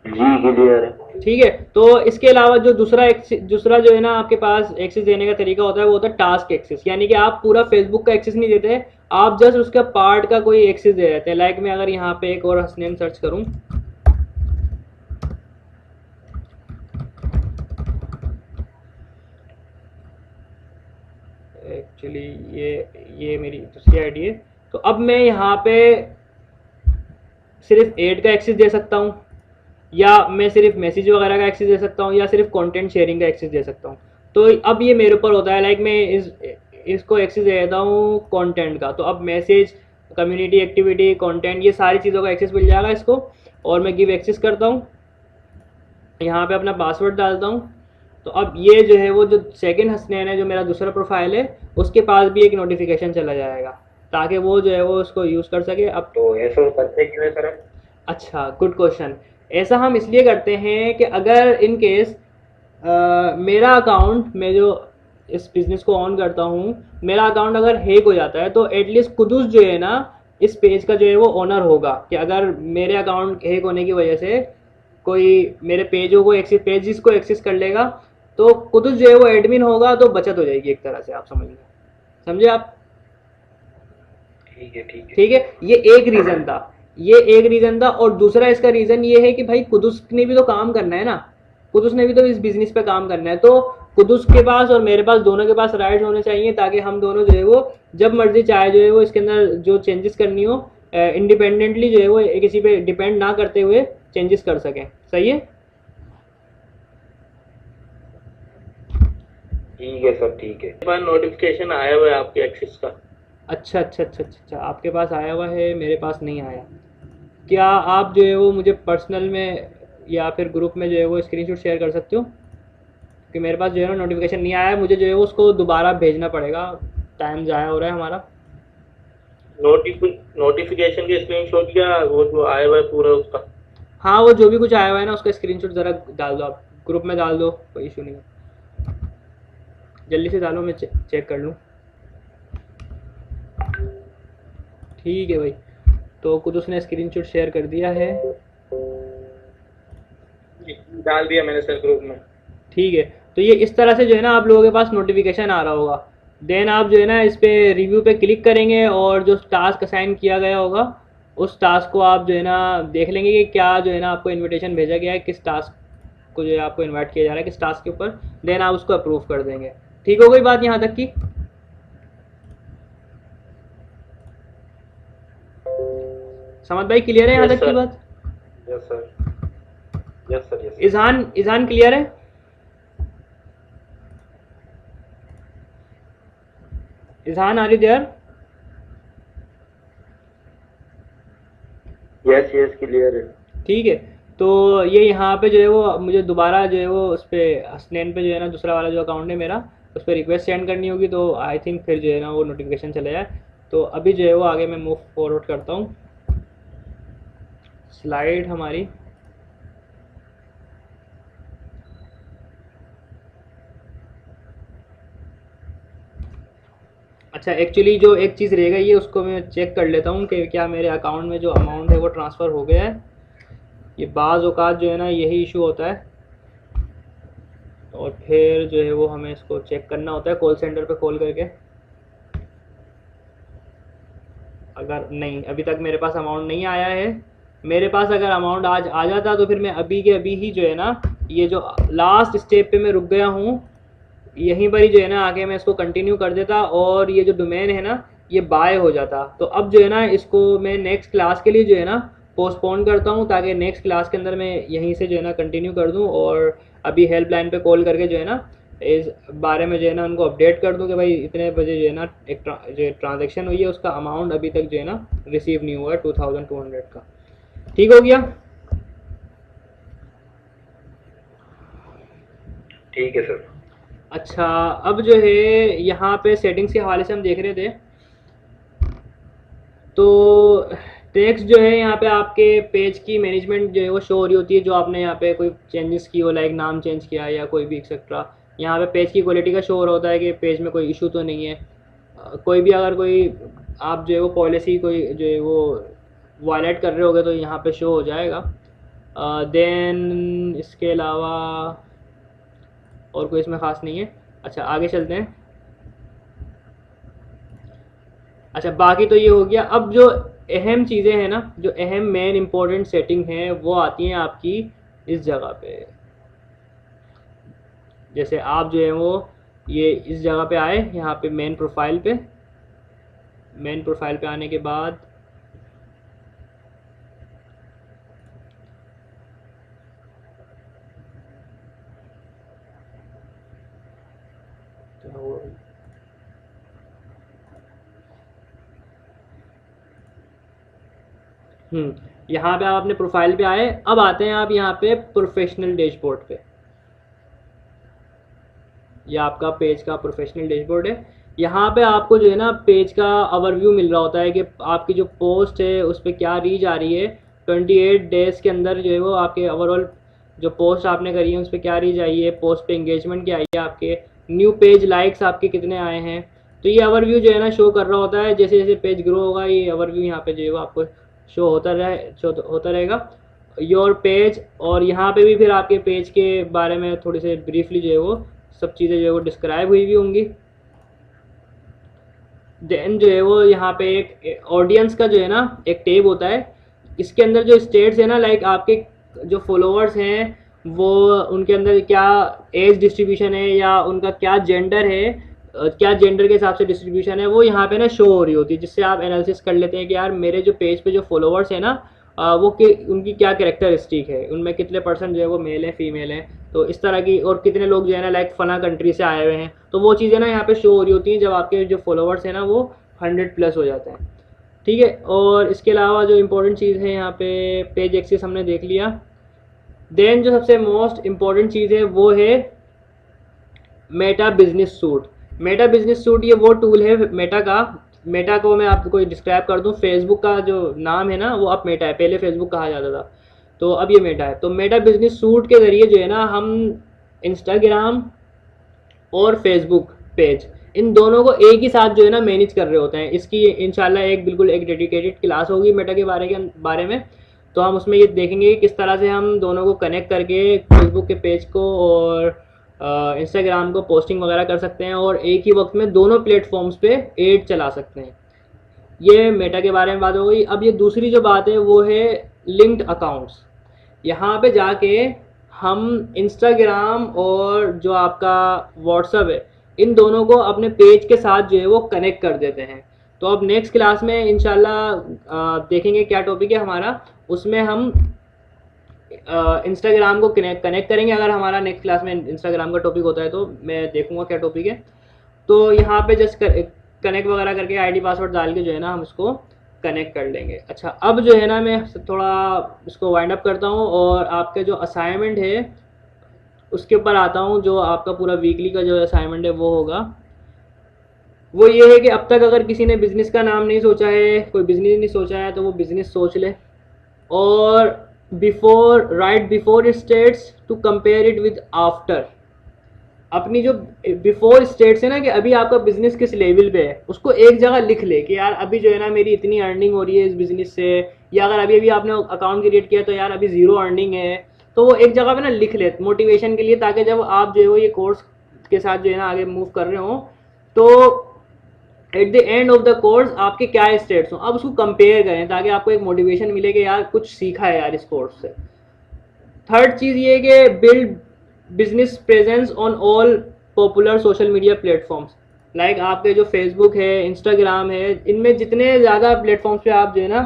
जी क्लियर है। ठीक है, तो इसके अलावा जो दूसरा जो है ना आपके पास एक्सेस देने का तरीका होता है वो होता है टास्क एक्सेस। यानी कि आप पूरा फेसबुक का एक्सेस नहीं देते, आप जस्ट उसका पार्ट का कोई एक्सेस दे देते हैं। लाइक मैं अगर यहाँ पे एक और हसनैन सर्च करूँ, एक्चुअली ये मेरी दूसरी आईडी है। तो अब मैं यहाँ पे सिर्फ ऐड का एक्सेस दे सकता हूँ, या मैं सिर्फ मैसेज वगैरह का एक्सेस दे सकता हूँ, या सिर्फ कंटेंट शेयरिंग का एक्सेस दे सकता हूँ। तो अब ये मेरे ऊपर होता है। लाइक मैं इसको एक्सेस दे देता हूँ कंटेंट का, तो अब मैसेज, कम्युनिटी एक्टिविटी, कंटेंट, ये सारी चीज़ों का एक्सेस मिल जाएगा इसको। और मैं गिव एक्सेस करता हूँ, यहाँ पे अपना पासवर्ड डालता हूँ। तो अब ये जो है वो जो सेकंड हसनैन है, जो मेरा दूसरा प्रोफाइल है, उसके पास भी एक नोटिफिकेशन चला जाएगा, ताकि वो जो है वो उसको यूज़ कर सके। अब तो ऐसा करते क्यों है सर? अच्छा गुड क्वेश्चन। ऐसा हम इसलिए करते हैं कि अगर इन केस मेरा अकाउंट, मैं जो इस बिज़नेस को ऑन करता हूँ, मेरा अकाउंट अगर हैक हो जाता है, तो एटलीस्ट कुदूस जो है ना इस पेज का जो है वो ओनर होगा, कि अगर मेरे अकाउंट हैक होने की वजह से कोई मेरे पेजों को एक्सेस, पेजेस को एक्सेस कर लेगा, तो कुदस जो है वो एडमिन होगा, तो बचत हो जाएगी एक तरह से, आप समझ लीजिए, समझे आप? ठीक है ठीक है ठीक है, ये एक रीज़न था, ये एक रीज़न था। और दूसरा इसका रीज़न ये है कि भाई कुदस ने भी तो काम करना है ना, कुदस ने भी तो इस बिज़नेस पे काम करना है, तो कुदस के पास और मेरे पास, दोनों के पास राइट्स होने चाहिए, ताकि हम दोनों जो है वो जब मर्जी चाहे जो है वो इसके अंदर जो चेंजेस करनी हो इंडिपेंडेंटली जो है वो किसी पे डिपेंड ना करते हुए चेंजेस कर सकें। सही है? ठीक है सर ठीक है। मेरे पास नोटिफिकेशन आया हुआ है आपके एक्सेस का। अच्छा अच्छा अच्छा अच्छा अच्छा, आपके पास आया हुआ है, मेरे पास नहीं आया। क्या आप जो है वो मुझे पर्सनल में या फिर ग्रुप में जो है वो स्क्रीनशॉट शेयर कर सकते हो? कि मेरे पास जो है ना नोटिफिकेशन नहीं आया है, मुझे जो है वो उसको दोबारा भेजना पड़ेगा, टाइम ज़ाया हो रहा है हमारा। नोटिफिकेशन के स्क्रीनशॉट या वो जो आया हुआ है पूरा उसका? हाँ, वो जो भी कुछ आया हुआ है ना उसका स्क्रीनशॉट ज़रा डाल दो, आप ग्रुप में डाल दो, कोई इशू नहीं है, जल्दी से डालो, मैं चेक कर लूँ। ठीक है भाई, तो कुछ उसने स्क्रीनशॉट शेयर कर दिया है। डाल दिया मैंने सर ग्रुप में। ठीक है, तो ये इस तरह से जो है ना आप लोगों के पास नोटिफिकेशन आ रहा होगा। देन आप जो है ना इस पे रिव्यू पे क्लिक करेंगे, और जो टास्क असाइन किया गया होगा उस टास्क को आप जो है ना देख लेंगे कि क्या जो है ना आपको इनविटेशन भेजा गया है, किस टास्क को जो है आपको इनवाइट किया जा रहा है, किस टास्क के ऊपर। देन आप उसको अप्रूव कर देंगे। ठीक हो गई बात यहाँ तक की? समझ भाई, क्लियर है यहाँ Yes, तक की sir. बात? Yes sir yes sir yes. Izhan, Izhan clear है? Izhan are you there? Yes yes clear है। ठीक है, तो ये यहाँ पे जो है वो मुझे दोबारा जो है वो उस पर हसनैन पे जो है ना दूसरा वाला जो अकाउंट है मेरा, उस पर रिक्वेस्ट सेंड करनी होगी, तो आई थिंक फिर जो है ना वो नोटिफिकेशन चले जाए। तो अभी जो है वो आगे मैं मूव फॉरवर्ड करता हूँ, स्लाइड हमारी। अच्छा, एक्चुअली जो एक चीज़ रह गई है उसको मैं चेक कर लेता हूँ कि क्या मेरे अकाउंट में जो अमाउंट है वो ट्रांसफ़र हो गया है। ये बाज़ औक़ात जो है ना यही इशू होता है, और फिर जो है वो हमें इसको चेक करना होता है कॉल सेंटर पे कॉल करके। अगर नहीं, अभी तक मेरे पास अमाउंट नहीं आया है, मेरे पास अगर अमाउंट आज आ जाता तो फिर मैं अभी के अभी ही जो है ना ये जो लास्ट स्टेप पे मैं रुक गया हूँ, यहीं पर ही जो है ना आगे मैं इसको कंटिन्यू कर देता, और ये जो डोमेन है ना ये बाय हो जाता। तो अब जो है ना इसको मैं नेक्स्ट क्लास के लिए जो है ना पोस्टपोन करता हूँ, ताकि नेक्स्ट क्लास के अंदर मैं यहीं से जो है ना कंटिन्यू कर दूँ, और अभी हेल्पलाइन पे कॉल करके जो है ना इस बारे में जो है ना उनको अपडेट कर दूँ कि भाई इतने बजे जो है ना एक जो ट्रांजेक्शन हुई है उसका अमाउंट अभी तक जो है ना रिसीव नहीं हुआ है 2200 का। ठीक हो गया? ठीक है सर। अच्छा, अब जो है यहाँ पे सेटिंग्स के हवाले से हम देख रहे थे, तो टेक्स्ट जो है यहाँ पे आपके पेज की मैनेजमेंट जो है वो शो हो रही होती है, जो आपने यहाँ पे कोई चेंजेस की हो, लाइक नाम चेंज किया या कोई भी एक्सेट्रा। यहाँ पे पेज की क्वालिटी का शो हो रहा होता है कि पेज में कोई इशू तो नहीं है। कोई भी अगर कोई आप जो है वो पॉलिसी कोई जो है वो वायलेट कर रहे होगे तो यहाँ पे शो हो जाएगा। देन इसके अलावा और कोई इसमें ख़ास नहीं है। अच्छा, आगे चलते हैं। अच्छा, बाकी तो ये हो गया। अब जो अहम चीज़ें हैं ना, जो अहम मेन इम्पोर्टेंट सेटिंग है वो आती हैं आपकी इस जगह पे। जैसे आप जो है वो ये इस जगह पे आए, यहाँ पे मेन प्रोफाइल पे, मेन प्रोफाइल पे आने के बाद यहाँ पे आप अपने प्रोफाइल पे आए। अब आते हैं आप यहाँ पे प्रोफेशनल डैशबोर्ड पे। ये आपका पेज का प्रोफेशनल डैशबोर्ड है। यहाँ पे आपको जो है ना पेज का ओवरव्यू मिल रहा होता है कि आपकी जो पोस्ट है उस पर क्या रीच आ रही है। 28 डेज़ के अंदर जो है वो आपके ओवरऑल जो पोस्ट आपने करी है उस पर क्या रीच आई है, पोस्ट पे इंगेजमेंट क्या आई है, आपके न्यू पेज लाइक्स आपके कितने आए हैं। तो ये ओवरव्यू जो है ना शो कर रहा होता है। जैसे जैसे पेज ग्रो होगा ये ओवरव्यू यहाँ पे जो है वो आपको शो होता रहेगा। योर पेज, और यहाँ पे भी फिर आपके पेज के बारे में थोड़ी से ब्रीफली जो है वो सब चीज़ें जो है वो डिस्क्राइब हुई भी होंगी। देन जो है वो यहाँ पे एक ऑडियंस का जो है ना एक टैब होता है, इसके अंदर जो स्टेट्स है ना, लाइक आपके जो फॉलोअर्स हैं वो उनके अंदर क्या एज डिस्ट्रीब्यूशन है या उनका क्या जेंडर है, क्या जेंडर के हिसाब से डिस्ट्रीब्यूशन है, वो यहाँ पे ना शो हो रही होती है, जिससे आप एनालिसिस कर लेते हैं कि यार मेरे जो पेज पे जो फॉलोअर्स है ना उनकी क्या कैरेक्टरिस्टिक है, उनमें कितने परसेंट जो है वो मेल है फीमेल है, तो इस तरह की, और कितने लोग जो है ना लाइक फला कंट्री से आए हुए हैं, तो वो चीज़ें ना यहाँ पे शो हो रही होती हैं जब आपके जो फॉलोअर्स हैं ना वो 100+ हो जाते हैं। ठीक है, और इसके अलावा जो इम्पोर्टेंट चीज़ है यहाँ पे पेज एक्सेस हमने देख लिया। देन जो सबसे मोस्ट इम्पॉर्टेंट चीज़ है वो है Meta business suit. Meta business suit ये वो टूल है मेटा का, मेटा को मैं आपको डिस्क्राइब कर दूं, फेसबुक का जो नाम है ना वो अब मेटा है, पहले फेसबुक कहा जाता था, तो अब ये मेटा है। तो मेटा बिजनेस सूट के ज़रिए जो है ना हम इंस्टाग्राम और फेसबुक पेज, इन दोनों को एक ही साथ जो है ना मैनेज कर रहे होते हैं। इसकी इंशाल्लाह एक बिल्कुल एक डेडिकेटेड क्लास होगी मेटा के बारे में, तो हम उसमें ये देखेंगे कि किस तरह से हम दोनों को कनेक्ट करके फेसबुक के पेज को और इंस्टाग्राम को पोस्टिंग वगैरह कर सकते हैं और एक ही वक्त में दोनों प्लेटफॉर्म्स पे एड चला सकते हैं। ये मेटा के बारे में बात हो गई। अब ये दूसरी जो बात है वो है लिंक्ड अकाउंट्स। यहाँ पे जाके हम इंस्टाग्राम और जो आपका व्हाट्सअप है इन दोनों को अपने पेज के साथ जो है वो कनेक्ट कर देते हैं। तो अब नेक्स्ट क्लास में इंशाल्लाह देखेंगे क्या टॉपिक है हमारा, उसमें हम इंस्टाग्राम को कनेक्ट करेंगे। अगर हमारा नेक्स्ट क्लास में इंस्टाग्राम का टॉपिक होता है तो मैं देखूंगा क्या टॉपिक है। तो यहाँ पे जस्ट कनेक्ट वगैरह करके आईडी पासवर्ड डाल के जो है ना हम इसको कनेक्ट कर लेंगे। अच्छा, अब जो है ना मैं थोड़ा इसको वाइंड अप करता हूँ और आपके जो असाइनमेंट है उसके ऊपर आता हूँ। जो आपका पूरा वीकली का जो असाइनमेंट है वो होगा, वो ये है कि अब तक अगर किसी ने बिज़नेस का नाम नहीं सोचा है, कोई बिज़नेस नहीं सोचा है, तो वो बिज़नेस सोच ले और right before status to compare it with after. अपनी जो बिफोर स्टेट्स है ना कि अभी आपका बिजनेस किस लेवल पे है, उसको एक जगह लिख ले कि यार अभी जो है ना मेरी इतनी अर्निंग हो रही है इस बिजनेस से, या अगर अभी अभी आपने अकाउंट क्रिएट किया तो यार अभी 0 अर्निंग है, तो वो एक जगह पे ना लिख ले मोटिवेशन के लिए, ताकि जब आप जो है वो ये कोर्स के साथ जो है ना आगे मूव कर रहे हो तो at the end of the course आपके क्या स्टेट्स हो, अब उसको कंपेयर करें ताकि आपको एक मोटिवेशन मिले कि यार कुछ सीखा है यार इस कोर्स से। थर्ड चीज़ ये कि build business presence on all popular social media platforms, like आपके जो फेसबुक है, इंस्टाग्राम है, इनमें जितने ज़्यादा प्लेटफॉर्म्स पे आप जो है ना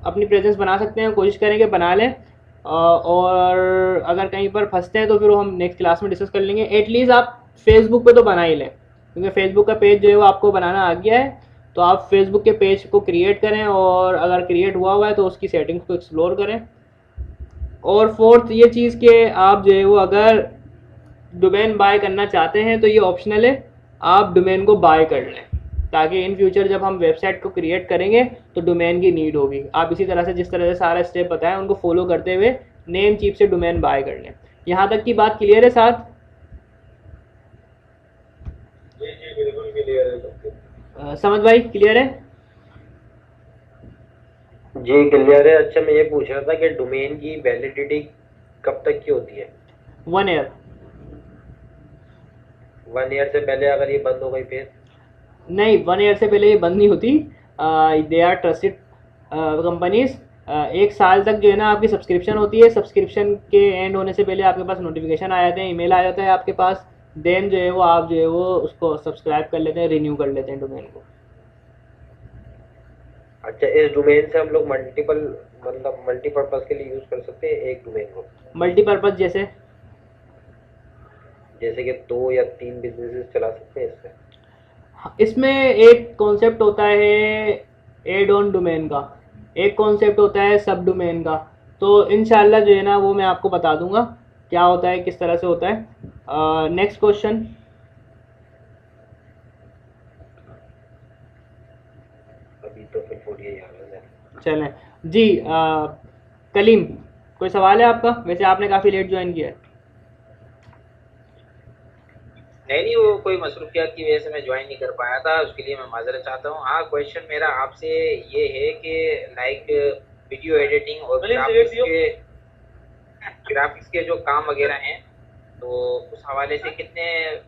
अपनी प्रेजेंस बना सकते हैं, कोशिश करें कि बना लें। और अगर कहीं पर फंसते हैं तो फिर वो हम नेक्स्ट क्लास में डिस्कस कर लेंगे। एटलीस्ट आप फेसबुक पे तो बना ही लें, क्योंकि फेसबुक का पेज जो है वो आपको बनाना आ गया है, तो आप फेसबुक के पेज को क्रिएट करें और अगर क्रिएट हुआ हुआ है तो उसकी सेटिंग्स को एक्सप्लोर करें। और फोर्थ ये चीज़ कि आप जो है वो अगर डोमेन बाय करना चाहते हैं तो ये ऑप्शनल है, आप डोमेन को बाय कर लें ताकि इन फ्यूचर जब हम वेबसाइट को क्रिएट करेंगे तो डोमेन की नीड होगी। आप इसी तरह से जिस तरह से सारा स्टेप बताएं उनको फॉलो करते हुए नेम चीप से डोमेन बाय कर लें। यहाँ तक की बात क्लियर है साथ? जी जी बिल्कुल क्लियर है। समझ भाई क्लियर है? जी क्लियर है। अच्छा, मैं ये पूछ रहा था कि डोमेन की वैलिडिटी कब तक की होती है? 1 ईयर। 1 ईयर से पहले अगर ये बंद हो गई फिर? नहीं, 1 ईयर से पहले ये बंद नहीं होती। They are trusted companies. 1 साल तक जो है ना आपकी सब्सक्रिप्शन होती है। सब्सक्रिप्शन के एंड होने से पहले आपके पास नोटिफिकेशन आ जाते हैं, ईमेल आ जाता है आपके पास, देन जो है वो आप जो है वो उसको सब्सक्राइब कर लेते हैं, रिन्यू कर लेते हैं डोमेन को। अच्छा, इस डोमेन से हम लोग मल्टीपर्पज के लिए यूज कर सकते हैं एक डोमेन को? मल्टीपर्पज जैसे कि 2 या 3 बिजनेसेस चला सकते हैं इससे? इसमें एक कॉन्सेप्ट होता है एड ऑन डोमेन का, एक कॉन्सेप्ट होता है सब डोमेन का। तो इंशाल्लाह जो है ना वो मैं आपको बता दूंगा क्या होता है, किस तरह से होता है। Next question. अभी तो फिर बोलिए यार। चलें जी। कलीम, कोई सवाल है आपका? वैसे आपने काफ़ी लेट ज्वाइन किया है। नहीं, वो कोई मसरूफियात की वजह से मैं ज्वाइन नहीं कर पाया था, उसके लिए मैं माजरत चाहता हूँ। हाँ, क्वेश्चन मेरा आपसे ये है कि लाइक वीडियो एडिटिंग और ग्राफिक्स के जो काम वगैरह हैं, तो उस हवाले से कितने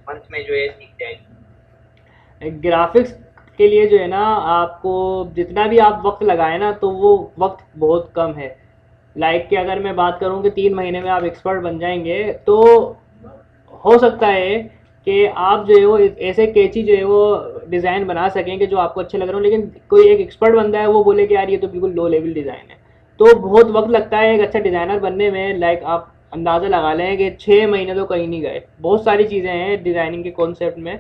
मंथ में जो है सीख जाएंगे? ग्राफिक्स के लिए जो है ना, आपको जितना भी आप वक्त लगाए ना, तो वो वक्त बहुत कम है। लाइक कि अगर मैं बात करूं कि 3 महीने में आप एक्सपर्ट बन जाएंगे, तो हो सकता है कि आप जो है वो ऐसे कैची जो है वो डिज़ाइन बना सकें कि जो आपको अच्छे लग रहे हो, लेकिन कोई एक एक्सपर्ट बंदा है वो बोले कि यार ये तो बिल्कुल लो लेवल डिज़ाइन है, तो बहुत वक्त लगता है एक अच्छा डिज़ाइनर बनने में। लाइक आप अंदाज़ा लगा लें कि 6 महीने तो कहीं नहीं गए। बहुत सारी चीज़ें हैं डिज़ाइनिंग के कॉन्सेप्ट में,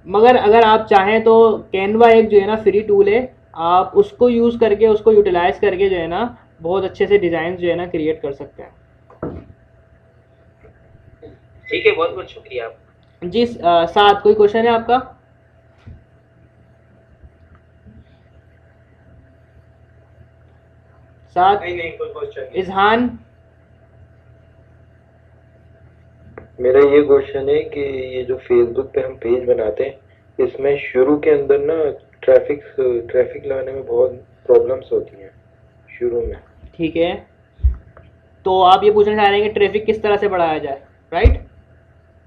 मगर अगर आप चाहें तो कैनवा एक जो है ना फ्री टूल है, आप उसको यूज़ करके, उसको यूटिलाइज़ करके जो है ना बहुत अच्छे से डिज़ाइन जो है ना क्रिएट कर सकते हैं। ठीक है, बहुत बहुत शुक्रिया आपका। जी साथ कोई क्वेश्चन है आपका? साथ? नहीं कोई क्वेश्चन नहीं। इजहान? मेरा ये क्वेश्चन है कि ये जो फेसबुक पे हम पेज बनाते हैं, इसमें शुरू के अंदर ना ट्रैफिक लाने में बहुत प्रॉब्लम्स होती हैं शुरू में। ठीक है, तो आप ये पूछना चाह रहे हैं कि ट्रैफिक किस तरह से बढ़ाया जाए, राइट?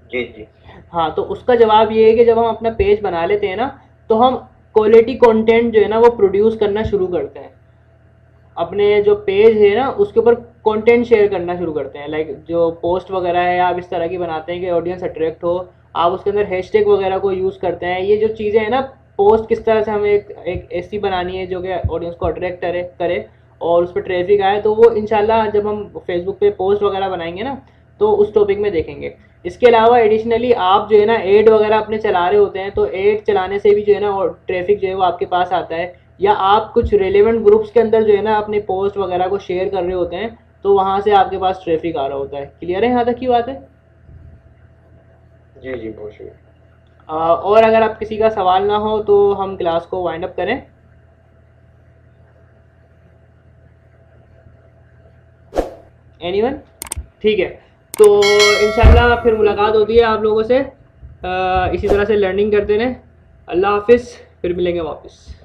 जी जी। हाँ, तो उसका जवाब ये है कि जब हम अपना पेज बना लेते हैं ना, तो हम क्वालिटी कंटेंट जो है ना वो प्रोड्यूस करना शुरू करते हैं। अपने जो पेज है ना उसके ऊपर कंटेंट शेयर करना शुरू करते हैं। लाइक जो पोस्ट वगैरह है आप इस तरह की बनाते हैं कि ऑडियंस अट्रैक्ट हो, आप उसके अंदर हैशटैग वगैरह को यूज़ करते हैं। ये जो चीज़ें हैं ना, पोस्ट किस तरह से हमें एक ऐसी बनानी है जो कि ऑडियंस को अट्रैक्ट करे और उस पर ट्रैफिक आए, तो वो इंशाल्लाह जब हम फेसबुक पे पोस्ट वगैरह बनाएंगे ना, तो उस टॉपिक में देखेंगे। इसके अलावा एडिशनली आप जो है ना ऐड वगैरह अपने चला रहे होते हैं, तो ऐड चलाने से भी जो है ना ट्रैफिक जो है वो आपके पास आता है, या आप कुछ रेलेवेंट ग्रुप्स के अंदर जो है ना अपने पोस्ट वगैरह को शेयर कर रहे होते हैं, तो वहाँ से आपके पास ट्रैफिक आ रहा होता है। क्लियर है यहाँ तक की बात है? जी जी, बहुत शुक्रिया। और अगर आप किसी का सवाल ना हो तो हम क्लास को वाइंड अप करें। एनीवन? ठीक है, तो इंशाल्लाह फिर मुलाकात होती है आप लोगों से। इसी तरह से लर्निंग करते रहें। अल्लाह हाफिज़, फिर मिलेंगे वापस।